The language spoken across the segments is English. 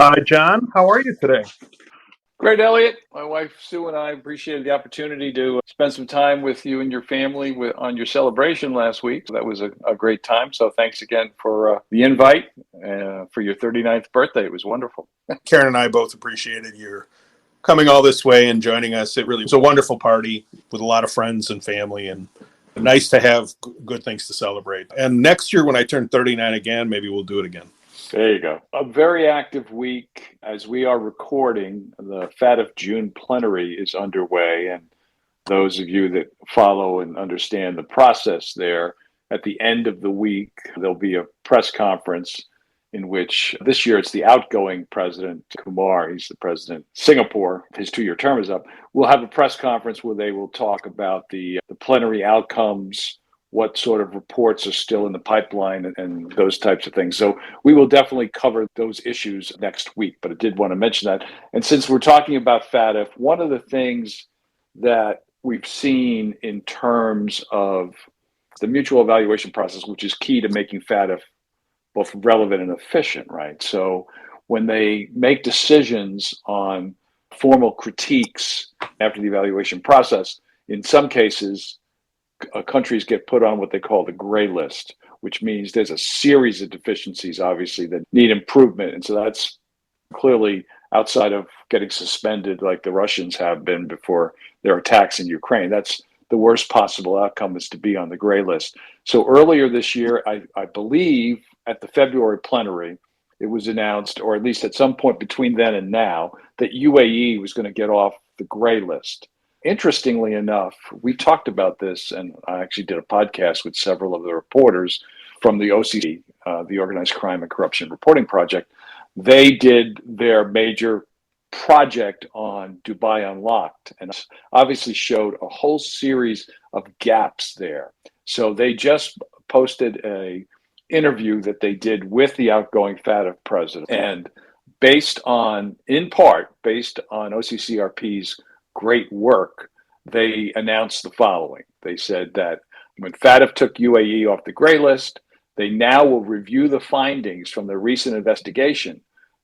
Hi, John. How are you today? Great, Elliot. My wife Sue and I appreciated the opportunity to spend some time with you and your family on your celebration last week. So that was a great time. So thanks again for the invite for your 39th birthday. It was wonderful. Karen and I both appreciated your coming all this way and joining us. It really was a wonderful party with a lot of friends and family, and nice to have good things to celebrate. And next year, when I turn 39 again, maybe we'll do it again. There you go. A very active week as we are recording. The FATF June plenary is underway. And those of you that follow and understand the process there, at the end of the week, there'll be a press conference in which this year it's the outgoing president, Kumar. He's the president of Singapore. His 2-year term is up. We'll have a press conference where they will talk about the plenary outcomes, what sort of reports are still in the pipeline, and those types of things. So we will definitely cover those issues next week, but I did want to mention that. And since we're talking about FATF, one of the things that we've seen in terms of the mutual evaluation process, which is key to making FATF both relevant and efficient, right? So when they make decisions on formal critiques after the evaluation process, in some cases, countries get put on what they call the gray list, which means there's a series of deficiencies, obviously, that need improvement. And so that's clearly outside of getting suspended like the Russians have been before their attacks in Ukraine. That's the worst possible outcome, is to be on the gray list. So earlier this year, I believe at the February plenary, it was announced, or at least at some point between then and now, that UAE was going to get off the gray list. Interestingly enough, we talked about this, and I actually did a podcast with several of the reporters from the OCCRP, the Organized Crime and Corruption Reporting Project. They did their major project on Dubai Unlocked, and obviously showed a whole series of gaps there. So they just posted a interview that they did with the outgoing FATF president, and in part based on OCCRP's great work, they announced the following. They said that when FATF took UAE off the gray list, they now will review the findings from the recent investigation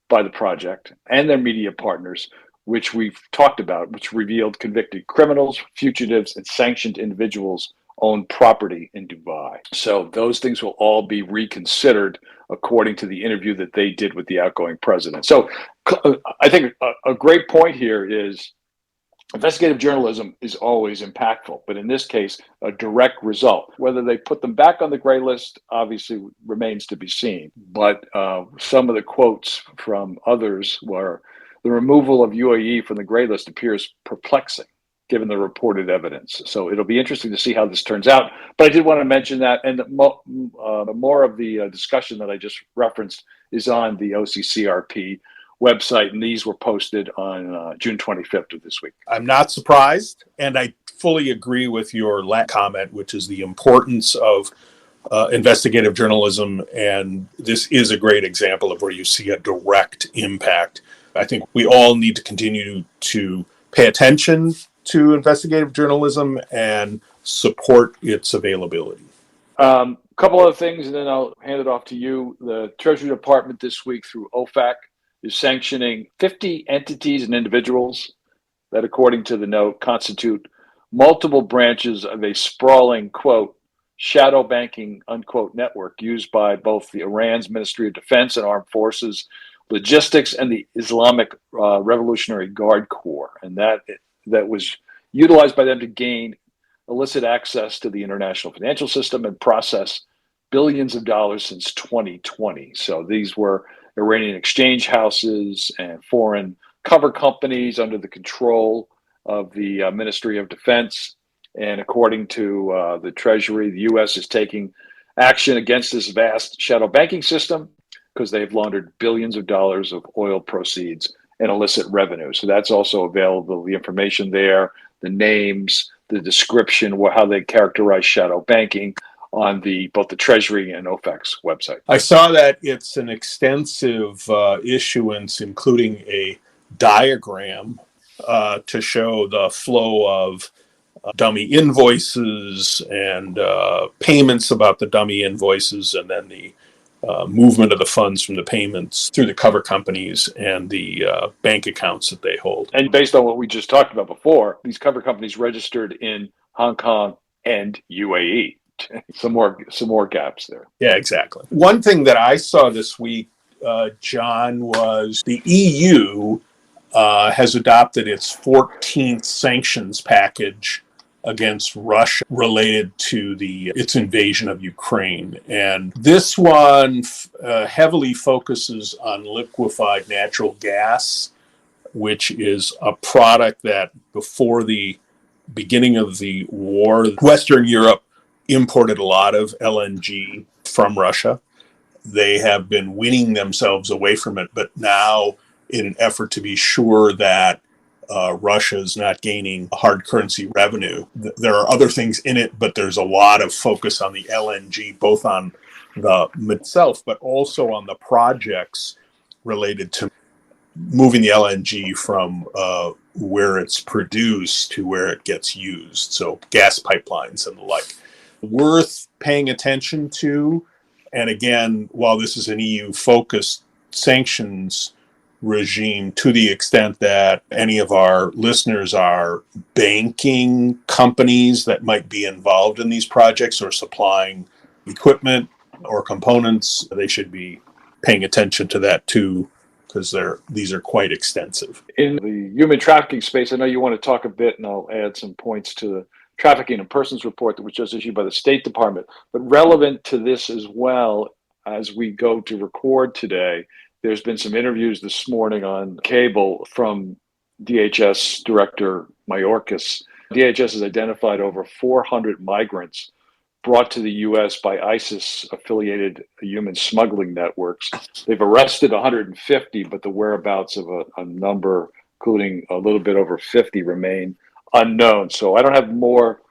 by the project and their media partners, which we've talked about, which revealed convicted criminals, fugitives, and sanctioned individuals own property in Dubai. So those things will all be reconsidered according to the interview that they did with the outgoing president. So I think a great point here is investigative journalism is always impactful, but in this case, a direct result. Whether they put them back on the gray list obviously remains to be seen. But some of the quotes from others were, the removal of UAE from the gray list appears perplexing, given the reported evidence. So it'll be interesting to see how this turns out. But I did want to mention that, and more of the discussion that I just referenced is on the OCCRP website, and these were posted on June 25th of this week. I'm not surprised, and I fully agree with your last comment, which is the importance of investigative journalism, and this is a great example of where you see a direct impact. I think we all need to continue to pay attention to investigative journalism and support its availability. Couple other things, and then I'll hand it off to you. The Treasury Department this week, through OFAC, is sanctioning 50 entities and individuals that, according to the note, constitute multiple branches of a sprawling, quote, shadow banking, unquote, network used by both the Iran's Ministry of Defense and Armed Forces, Logistics, and the Islamic Revolutionary Guard Corps. And that was utilized by them to gain illicit access to the international financial system and process billions of dollars since 2020. So these were Iranian exchange houses and foreign cover companies under the control of the Ministry of Defense. And according to the Treasury, the U.S. is taking action against this vast shadow banking system because they've laundered billions of dollars of oil proceeds and illicit revenue. So that's also available, the information there, the names, the description, how they characterize shadow banking on both the Treasury and OFAC's website. I saw that it's an extensive issuance, including a diagram to show the flow of dummy invoices and payments about the dummy invoices, and then the movement of the funds from the payments through the cover companies and the bank accounts that they hold. And based on what we just talked about before, these cover companies registered in Hong Kong and UAE. Some more gaps there. Yeah, exactly. One thing that I saw this week, John, was the EU has adopted its 14th sanctions package against Russia related to its invasion of Ukraine. And this one heavily focuses on liquefied natural gas, which is a product that before the beginning of the war, Western Europe imported a lot of LNG from Russia. They have been weaning themselves away from it, but now in an effort to be sure that Russia is not gaining hard currency revenue. There are other things in it, but there's a lot of focus on the LNG, both on the itself, but also on the projects related to moving the LNG from where it's produced to where it gets used. So gas pipelines and the like. Worth paying attention to. And again, while this is an EU-focused sanctions regime, to the extent that any of our listeners are banking companies that might be involved in these projects or supplying equipment or components, they should be paying attention to that too, because these are quite extensive. In the human trafficking space, I know you want to talk a bit, and I'll add some points to the Trafficking Persons Report that was just issued by the State Department. But relevant to this as well, as we go to record today, there's been some interviews this morning on cable from DHS Director Mayorkas. DHS has identified over 400 migrants brought to the U.S. by ISIS-affiliated human smuggling networks. They've arrested 150, but the whereabouts of a number, including a little bit over 50, remain unknown. So I don't have more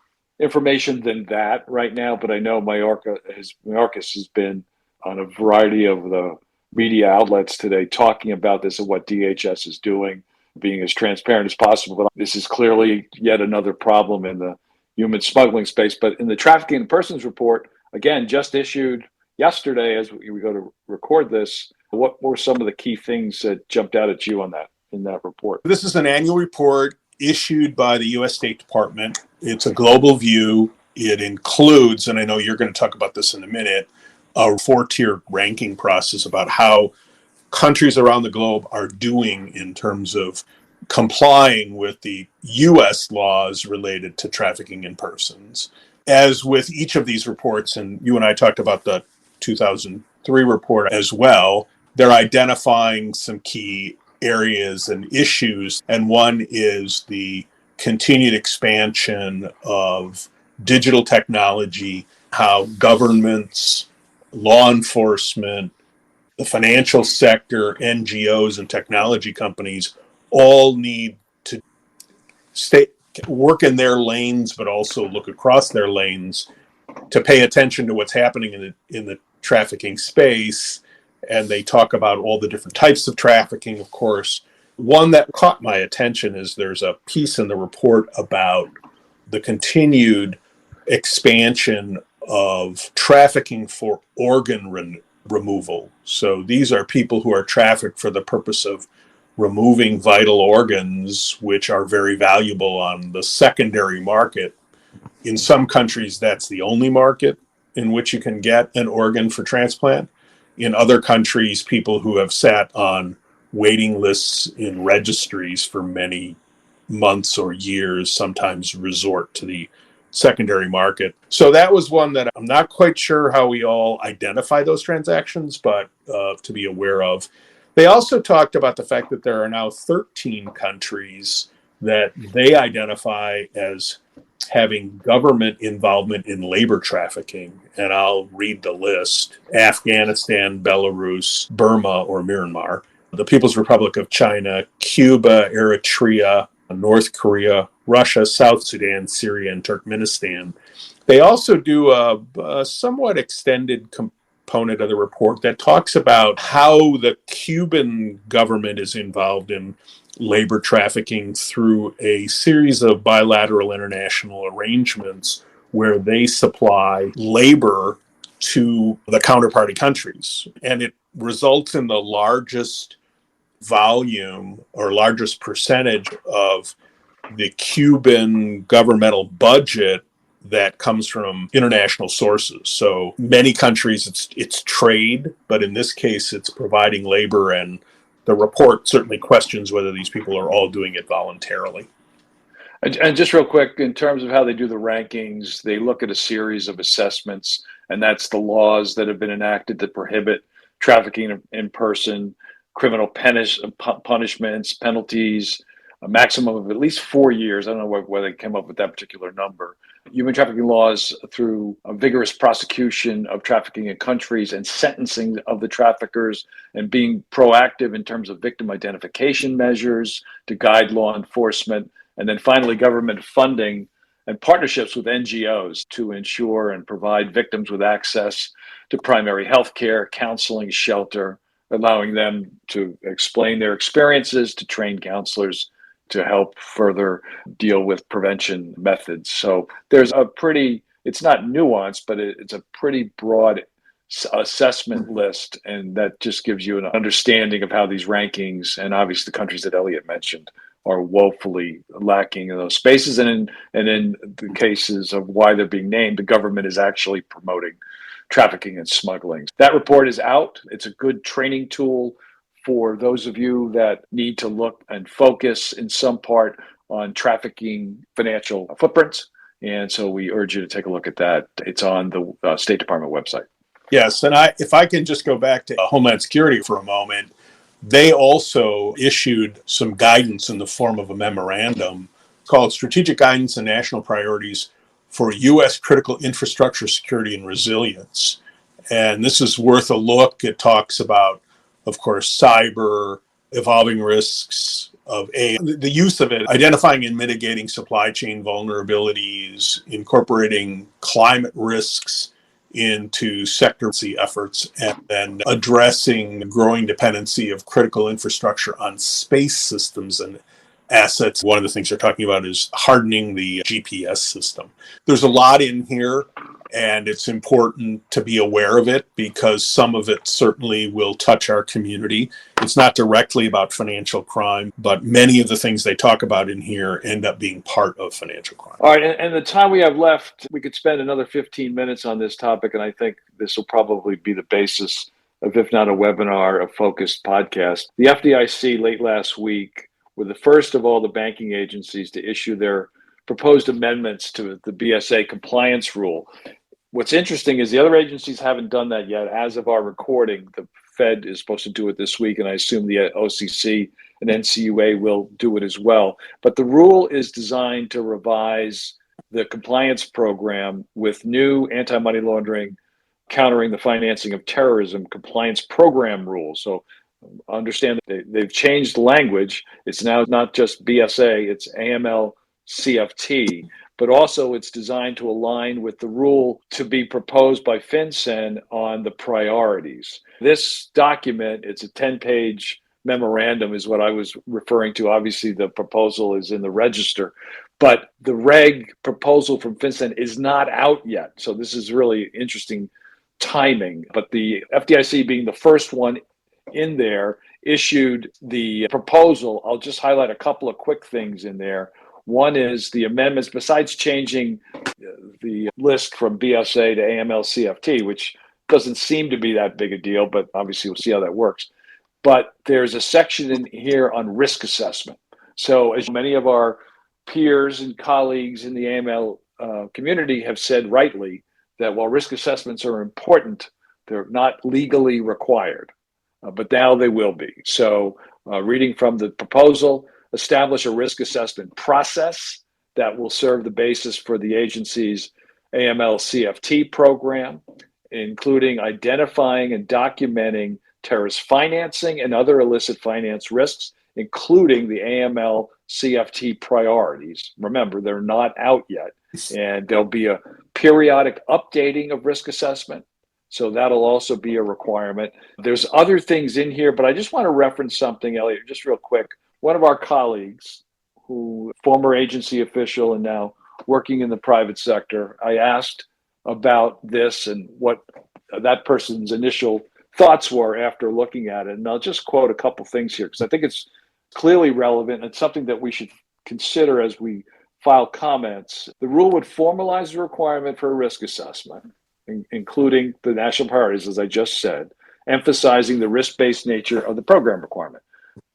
information than that right now, but I know Mayorkas has been on a variety of the media outlets today talking about this and what DHS is doing, being as transparent as possible. But this is clearly yet another problem in the human smuggling space. But in the Trafficking Persons Report, again, just issued yesterday as we go to record this, what were some of the key things that jumped out at you on that in that report? This is an annual report issued by the U.S. State Department. It's a global view. It includes, and I know you're going to talk about this in a minute, a 4-tier ranking process about how countries around the globe are doing in terms of complying with the U.S. laws related to trafficking in persons. As with each of these reports, and you and I talked about the 2003 report as well, they're identifying some key areas and issues, and one is the continued expansion of digital technology, how governments, law enforcement, the financial sector, NGOs, and technology companies all need to work in their lanes, but also look across their lanes to pay attention to what's happening in the trafficking space. And they talk about all the different types of trafficking, of course. One that caught my attention is there's a piece in the report about the continued expansion of trafficking for organ removal. So these are people who are trafficked for the purpose of removing vital organs, which are very valuable on the secondary market. In some countries, that's the only market in which you can get an organ for transplant. In other countries, people who have sat on waiting lists in registries for many months or years sometimes resort to the secondary market. So that was one that I'm not quite sure how we all identify those transactions, but to be aware of. They also talked about the fact that there are now 13 countries that they identify as having government involvement in labor trafficking. And I'll read the list: Afghanistan, Belarus, Burma or Myanmar, the People's Republic of China, Cuba, Eritrea, North Korea, Russia, South Sudan, Syria, and Turkmenistan. They also do a somewhat extended component of the report that talks about how the Cuban government is involved in labor trafficking through a series of bilateral international arrangements where they supply labor to the counterparty countries. And it results in the largest volume or largest percentage of the Cuban governmental budget that comes from international sources. So many countries, it's trade, but in this case, it's providing labor. And the report certainly questions whether these people are all doing it voluntarily. And just real quick, in terms of how they do the rankings, they look at a series of assessments, and that's the laws that have been enacted that prohibit trafficking in person, criminal punishments, penalties, a maximum of at least 4 years. I don't know where they came up with that particular number. Human trafficking laws through a vigorous prosecution of trafficking in countries and sentencing of the traffickers, and being proactive in terms of victim identification measures to guide law enforcement. And then finally, government funding and partnerships with NGOs to ensure and provide victims with access to primary health care, counseling, shelter, allowing them to explain their experiences to trained counselors to help further deal with prevention methods. So there's it's not nuanced, but it's a pretty broad assessment list. And that just gives you an understanding of how these rankings, and obviously the countries that Elliot mentioned, are woefully lacking in those spaces. And in the cases of why they're being named, the government is actually promoting trafficking and smuggling. That report is out. It's a good training tool for those of you that need to look and focus in some part on trafficking financial footprints. And so we urge you to take a look at that. It's on the State Department website. Yes, and if I can just go back to Homeland Security for a moment, they also issued some guidance in the form of a memorandum called Strategic Guidance and National Priorities for U.S. Critical Infrastructure Security and Resilience. And this is worth a look. It talks about, of course, cyber, evolving risks of the use of it, identifying and mitigating supply chain vulnerabilities, incorporating climate risks into sector efforts, and then addressing the growing dependency of critical infrastructure on space systems and assets. One of the things they're talking about is hardening the GPS system. There's a lot in here, and it's important to be aware of it because some of it certainly will touch our community. It's not directly about financial crime, but many of the things they talk about in here end up being part of financial crime. All right, and the time we have left, we could spend another 15 minutes on this topic, and I think this will probably be the basis of, if not a webinar, a focused podcast. The FDIC late last week were the first of all the banking agencies to issue their proposed amendments to the BSA compliance rule. What's interesting is the other agencies haven't done that yet. As of our recording, the Fed is supposed to do it this week, and I assume the OCC and NCUA will do it as well. But the rule is designed to revise the compliance program with new anti-money laundering, countering the financing of terrorism compliance program rules. So understand that they've changed the language. It's now not just BSA, it's AML CFT. But also it's designed to align with the rule to be proposed by FinCEN on the priorities. This document, it's a 10-page memorandum is what I was referring to. Obviously, the proposal is in the register, but the reg proposal from FinCEN is not out yet. So this is really interesting timing. But the FDIC being the first one in there issued the proposal. I'll just highlight a couple of quick things in there. One is the amendments, besides changing the list from BSA to AML CFT, which doesn't seem to be that big a deal, but obviously we'll see how that works. But there's a section in here on risk assessment. So as many of our peers and colleagues in the AML community have said rightly, that while risk assessments are important, they're not legally required, but now they will be. So reading from the proposal, establish a risk assessment process that will serve the basis for the agency's AML CFT program, including identifying and documenting terrorist financing and other illicit finance risks, including the AML CFT priorities. Remember, they're not out yet, and there'll be a periodic updating of risk assessment. So that'll also be a requirement. There's other things in here, but I just want to reference something, Elliot, just real quick. One of our colleagues, who former agency official and now working in the private sector, I asked about this and what that person's initial thoughts were after looking at it. And I'll just quote a couple things here because I think it's clearly relevant and something that we should consider as we file comments. The rule would formalize the requirement for a risk assessment, including the national priorities, as I just said, emphasizing the risk-based nature of the program requirement.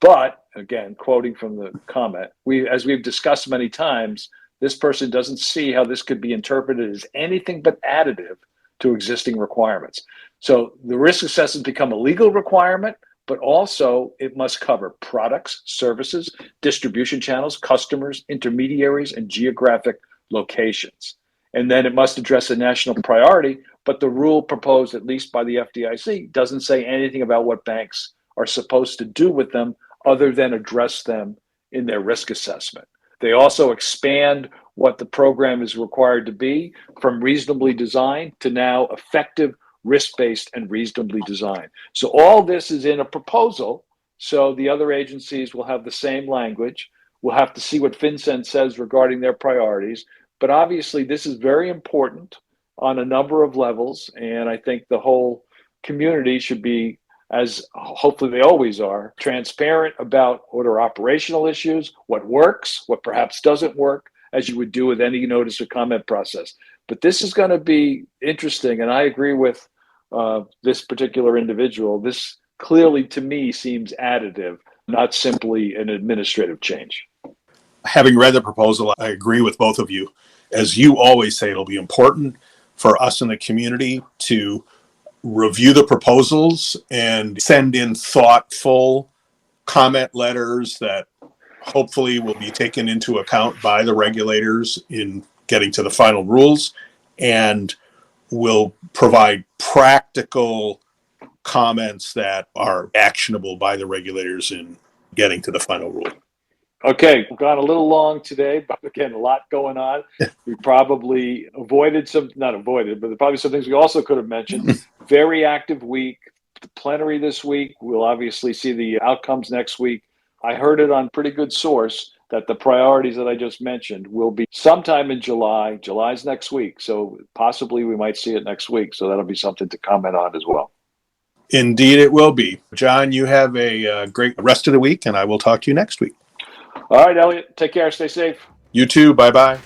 But again, quoting from the comment, as we've discussed many times, this person doesn't see how this could be interpreted as anything but additive to existing requirements. So the risk assessments become a legal requirement, but also it must cover products, services, distribution channels, customers, intermediaries, and geographic locations. And then it must address a national priority, but the rule proposed, at least by the FDIC, doesn't say anything about what banks are supposed to do with them other than address them in their risk assessment. They also expand what the program is required to be from reasonably designed to now effective, risk-based, and reasonably designed. So all this is in a proposal. So the other agencies will have the same language. We'll have to see what FinCEN says regarding their priorities. But obviously, this is very important on a number of levels. And I think the whole community should be, as hopefully they always are, transparent about what are operational issues, what works, what perhaps doesn't work, as you would do with any notice or comment process. But this is going to be interesting, and I agree with this particular individual. This clearly, to me, seems additive, not simply an administrative change. Having read the proposal, I agree with both of you. As you always say, it'll be important for us in the community to review the proposals and send in thoughtful comment letters that hopefully will be taken into account by the regulators in getting to the final rules, and will provide practical comments that are actionable by the regulators in getting to the final rule. Okay, we've gone a little long today, but again, a lot going on. We probably not avoided, but probably some things we also could have mentioned. Very active week, the plenary this week. We'll obviously see the outcomes next week. I heard it on pretty good source that the priorities that I just mentioned will be sometime in July. July's next week, so possibly we might see it next week. So that'll be something to comment on as well. Indeed, it will be. John, you have a great rest of the week, and I will talk to you next week. All right, Elliot, take care. Stay safe. You too. Bye-bye.